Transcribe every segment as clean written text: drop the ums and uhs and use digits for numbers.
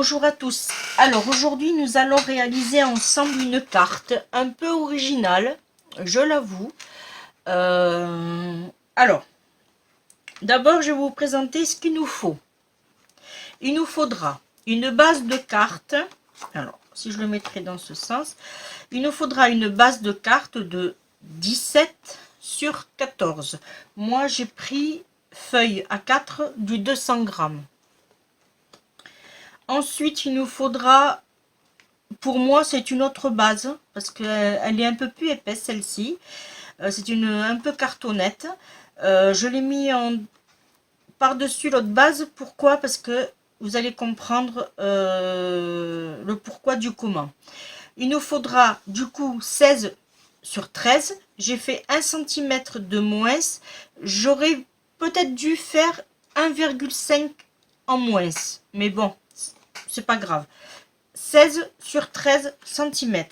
Bonjour à tous. Alors aujourd'hui nous allons réaliser ensemble une carte un peu originale, je l'avoue. Alors, d'abord je vais vous présenter ce qu'il nous faut. Il nous faudra une base de cartes. Alors, si je le mettrai dans ce sens, il nous faudra une base de cartes de 17 sur 14. Moi j'ai pris feuille A4 du 200 grammes. Ensuite, il nous faudra, pour moi, c'est une autre base, parce qu'elle est un peu plus épaisse, celle-ci. C'est un peu cartonnette. Je l'ai mis par-dessus l'autre base. Pourquoi? Parce que vous allez comprendre le pourquoi du comment. Il nous faudra, du coup, 16 sur 13. J'ai fait 1 cm de moins. J'aurais peut-être dû faire 1,5 en moins. Mais bon, c'est pas grave. 16 sur 13 cm.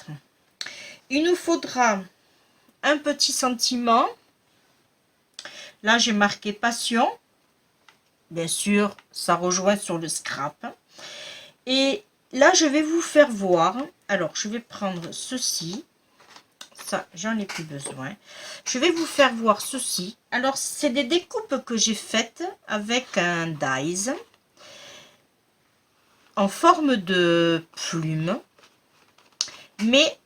Il nous faudra un petit sentiment. Là, j'ai marqué passion. Bien sûr, ça rejoint sur le scrap. Et là, je vais vous faire voir. Alors, je vais prendre ceci. Ça, j'en ai plus besoin. Je vais vous faire voir ceci. Alors, c'est des découpes que j'ai faites avec un dies en forme de plume. Mais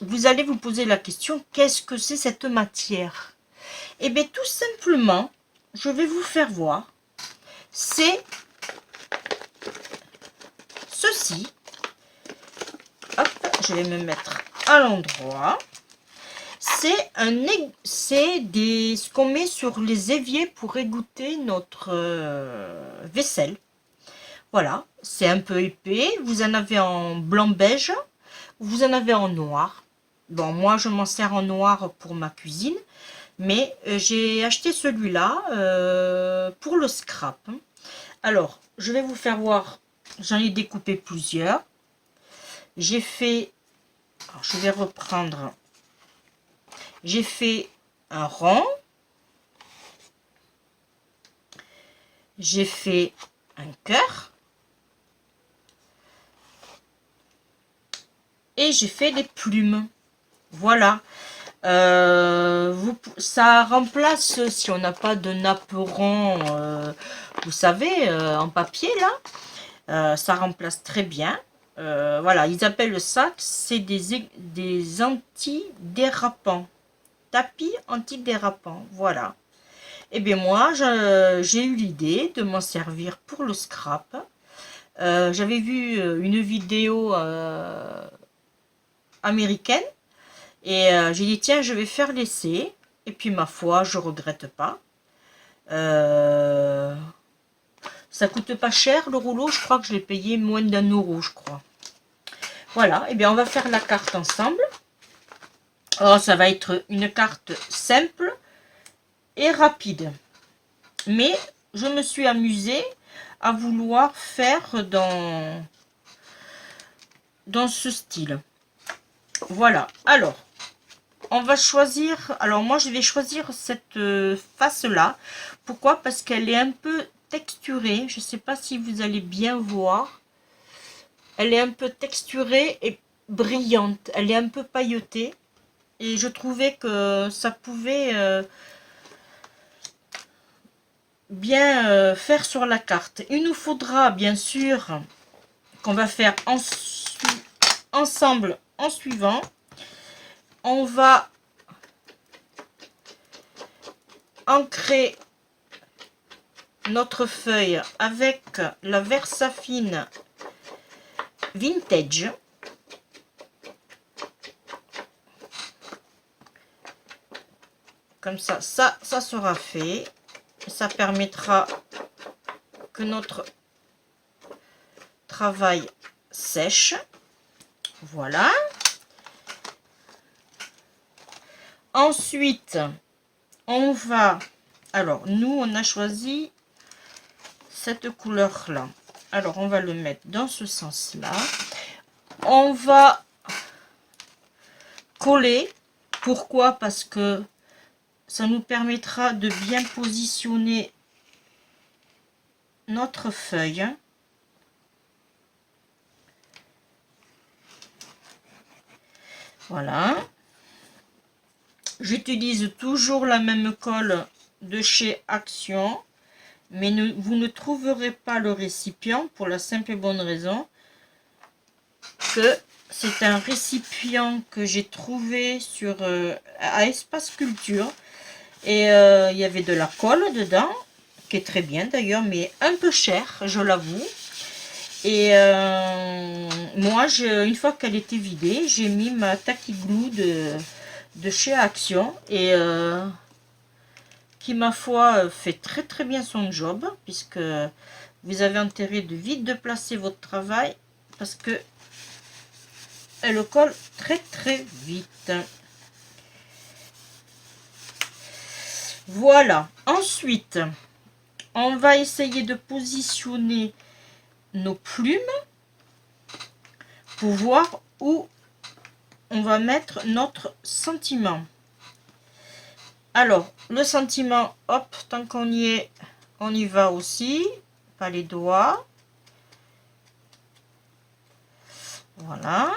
vous allez vous poser la question, qu'est-ce que c'est cette matière? Eh bien, tout simplement, je vais vous faire voir. C'est ceci. Hop, je vais me mettre à l'endroit. C'est ce qu'on met sur les éviers pour égoutter notre vaisselle. Voilà, c'est un peu épais. Vous en avez en blanc-beige, vous en avez en noir. Bon, moi, je m'en sers en noir pour ma cuisine. Mais j'ai acheté celui-là pour le scrap. Alors, je vais vous faire voir. J'en ai découpé plusieurs. J'ai fait... Alors, je vais reprendre. J'ai fait un rond. J'ai fait un cœur. Et j'ai fait des plumes. Voilà. Ça remplace, si on n'a pas de napperon, vous savez, en papier là, ça remplace très bien. Voilà, ils appellent ça, c'est des antidérapants, tapis antidérapants, voilà. Et bien moi, j'ai eu l'idée de m'en servir pour le scrap. J'avais vu une vidéo américaine. Et j'ai dit, tiens, je vais faire l'essai. Et puis, ma foi, je regrette pas. Ça coûte pas cher, le rouleau. Je crois que je l'ai payé moins d'1 €, je crois. Voilà, et bien, on va faire la carte ensemble. Alors, ça va être une carte simple et rapide. Mais je me suis amusée à vouloir faire dans ce style. Voilà, alors... On va choisir, alors moi je vais choisir cette face là. Pourquoi? Parce qu'elle est un peu texturée. Je ne sais pas si vous allez bien voir. Elle est un peu texturée et brillante. Elle est un peu pailletée. Et je trouvais que ça pouvait bien faire sur la carte. Il nous faudra bien sûr qu'on va faire ensemble en suivant. On va ancrer notre feuille avec la Versafine Vintage. Comme ça, ça sera fait. Ça permettra que notre travail sèche. Voilà. Ensuite, on va... Alors, nous, on a choisi cette couleur-là. Alors, on va le mettre dans ce sens-là. On va coller. Pourquoi? Parce que ça nous permettra de bien positionner notre feuille. Voilà. J'utilise toujours la même colle de chez Action, mais vous ne trouverez pas le récipient pour la simple et bonne raison que c'est un récipient que j'ai trouvé sur à Espace Culture, et il y avait de la colle dedans, qui est très bien d'ailleurs, mais un peu cher, je l'avoue. Et moi, une fois qu'elle était vidée, j'ai mis ma Tacky Glue de chez Action, et qui, ma foi, fait très très bien son job, puisque vous avez intérêt de vite de placer votre travail, parce que elle colle très très vite. Voilà. Ensuite, on va essayer de positionner nos plumes pour voir où on va mettre notre sentiment. Alors, le sentiment, hop, tant qu'on y est, on y va aussi. Pas les doigts. Voilà.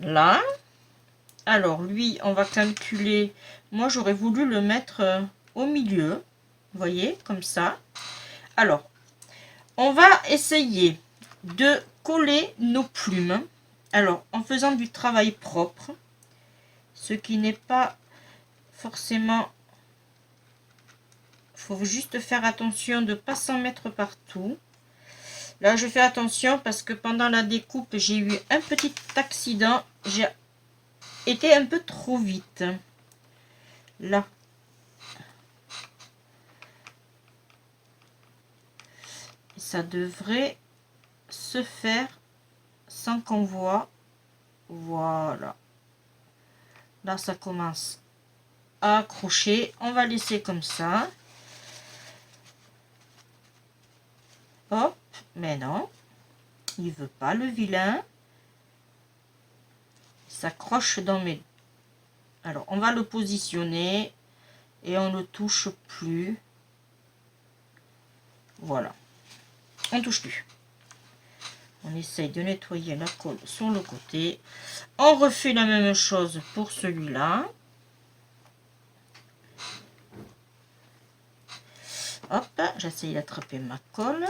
Là. Alors, lui, on va calculer. Moi, j'aurais voulu le mettre au milieu. Vous voyez, comme ça. Alors, on va essayer de coller nos plumes. Alors, en faisant du travail propre, ce qui n'est pas forcément... Il faut juste faire attention de ne pas s'en mettre partout. Là, je fais attention parce que pendant la découpe, j'ai eu un petit accident. J'ai été un peu trop vite. Là. Ça devrait se faire sans qu'on voit. Voilà. Là, ça commence à accrocher. On va laisser comme ça. Hop. Mais non. Il veut pas, le vilain. Il s'accroche dans mes... Alors, on va le positionner. Et on ne touche plus. Voilà. On ne touche plus. On essaye de nettoyer la colle sur le côté. On refait la même chose pour celui-là. Hop, j'essaye d'attraper ma colle.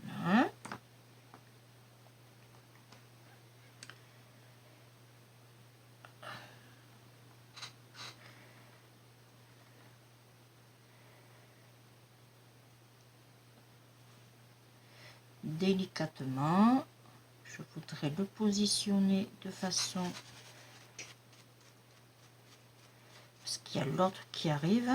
Voilà. Délicatement, je voudrais le positionner de façon, parce qu'il y a l'autre qui arrive.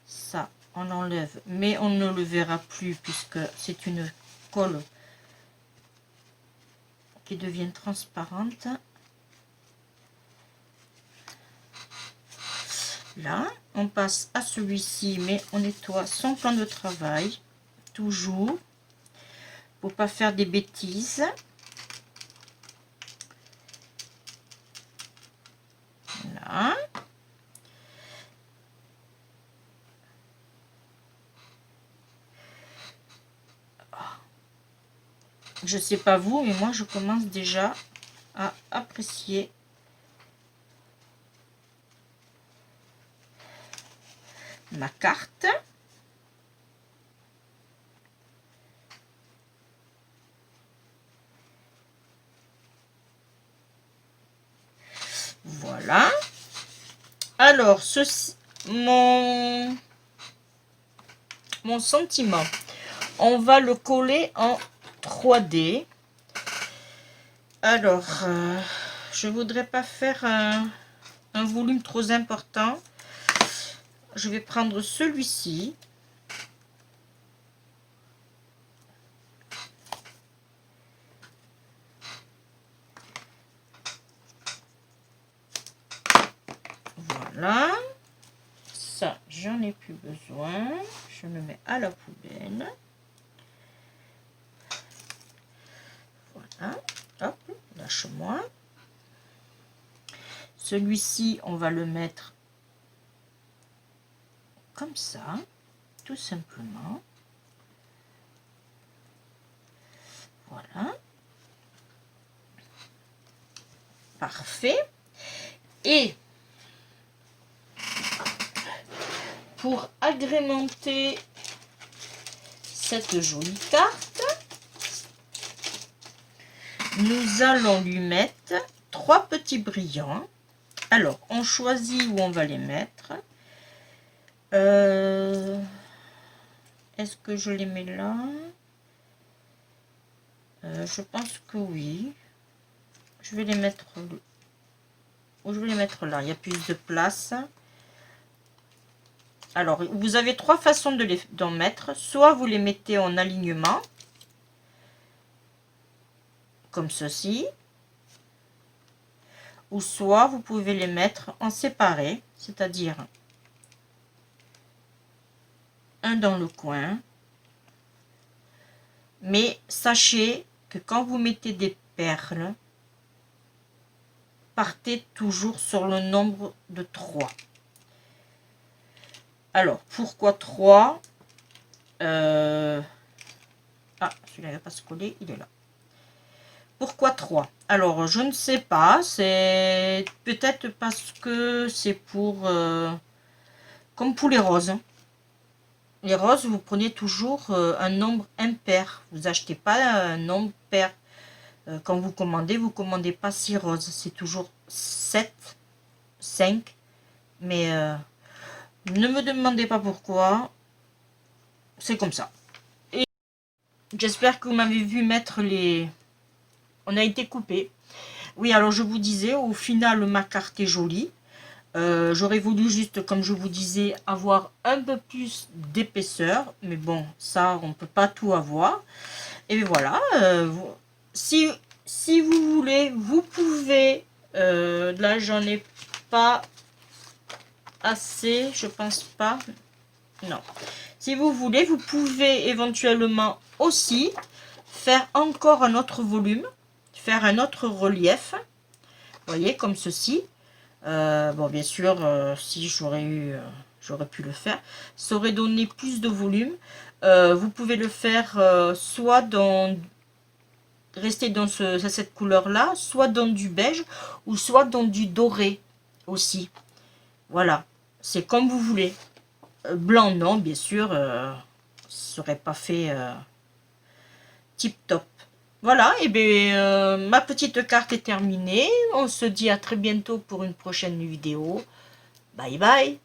Ça, on enlève, mais on ne le verra plus puisque c'est une colle qui devient transparente. Là, on passe à celui-ci, mais on nettoie son plan de travail toujours pour pas faire des bêtises. Là. Je sais pas vous, mais moi je commence déjà à apprécier ma carte. Voilà. Alors, ceci, mon sentiment, on va le coller en 3D. Alors, je voudrais pas faire un volume trop important. Je vais prendre celui-ci. Voilà. Ça, j'en ai plus besoin. Je le mets à la poubelle. Hein, hop, lâche-moi. Celui-ci, on va le mettre comme ça, tout simplement. Voilà. Parfait. Et pour agrémenter cette jolie carte, nous allons lui mettre 3 petits brillants. Alors, on choisit où on va les mettre. Est-ce que je les mets là? Je pense que oui. Je vais les mettre... Je vais les mettre là. Il y a plus de place. Alors, vous avez 3 façons d'en mettre. Soit vous les mettez en alignement. Comme ceci. Ou soit vous pouvez les mettre en séparé. C'est-à-dire un dans le coin. Mais sachez que quand vous mettez des perles, partez toujours sur le nombre de 3. Alors, pourquoi 3? Ah, celui-là va pas se coller, il est là. Pourquoi 3? Alors, je ne sais pas, c'est peut-être parce que c'est pour... comme pour les roses. Les roses, vous prenez toujours un nombre impair. Vous achetez pas un nombre pair. Quand vous commandez pas 6 roses. C'est toujours 7, 5. Mais ne me demandez pas pourquoi. C'est comme ça. Et j'espère que vous m'avez vu mettre les... On a été coupé. Oui, alors je vous disais, au final, ma carte est jolie. J'aurais voulu juste, comme je vous disais, avoir un peu plus d'épaisseur. Mais bon, ça, on ne peut pas tout avoir. Et voilà. Si vous voulez, vous pouvez... là, j'en ai pas assez, je pense pas. Non. Si vous voulez, vous pouvez éventuellement aussi faire encore un autre volume. Faire un autre relief. Vous voyez, comme ceci. Bon, bien sûr, si j'aurais pu le faire, ça aurait donné plus de volume. Vous pouvez le faire soit dans... rester dans cette couleur là, soit dans du beige ou soit dans du doré aussi. Voilà, c'est comme vous voulez. Blanc non, bien sûr, ça aurait pas fait tip top. Voilà, et bien ma petite carte est terminée. On se dit à très bientôt pour une prochaine vidéo. Bye bye.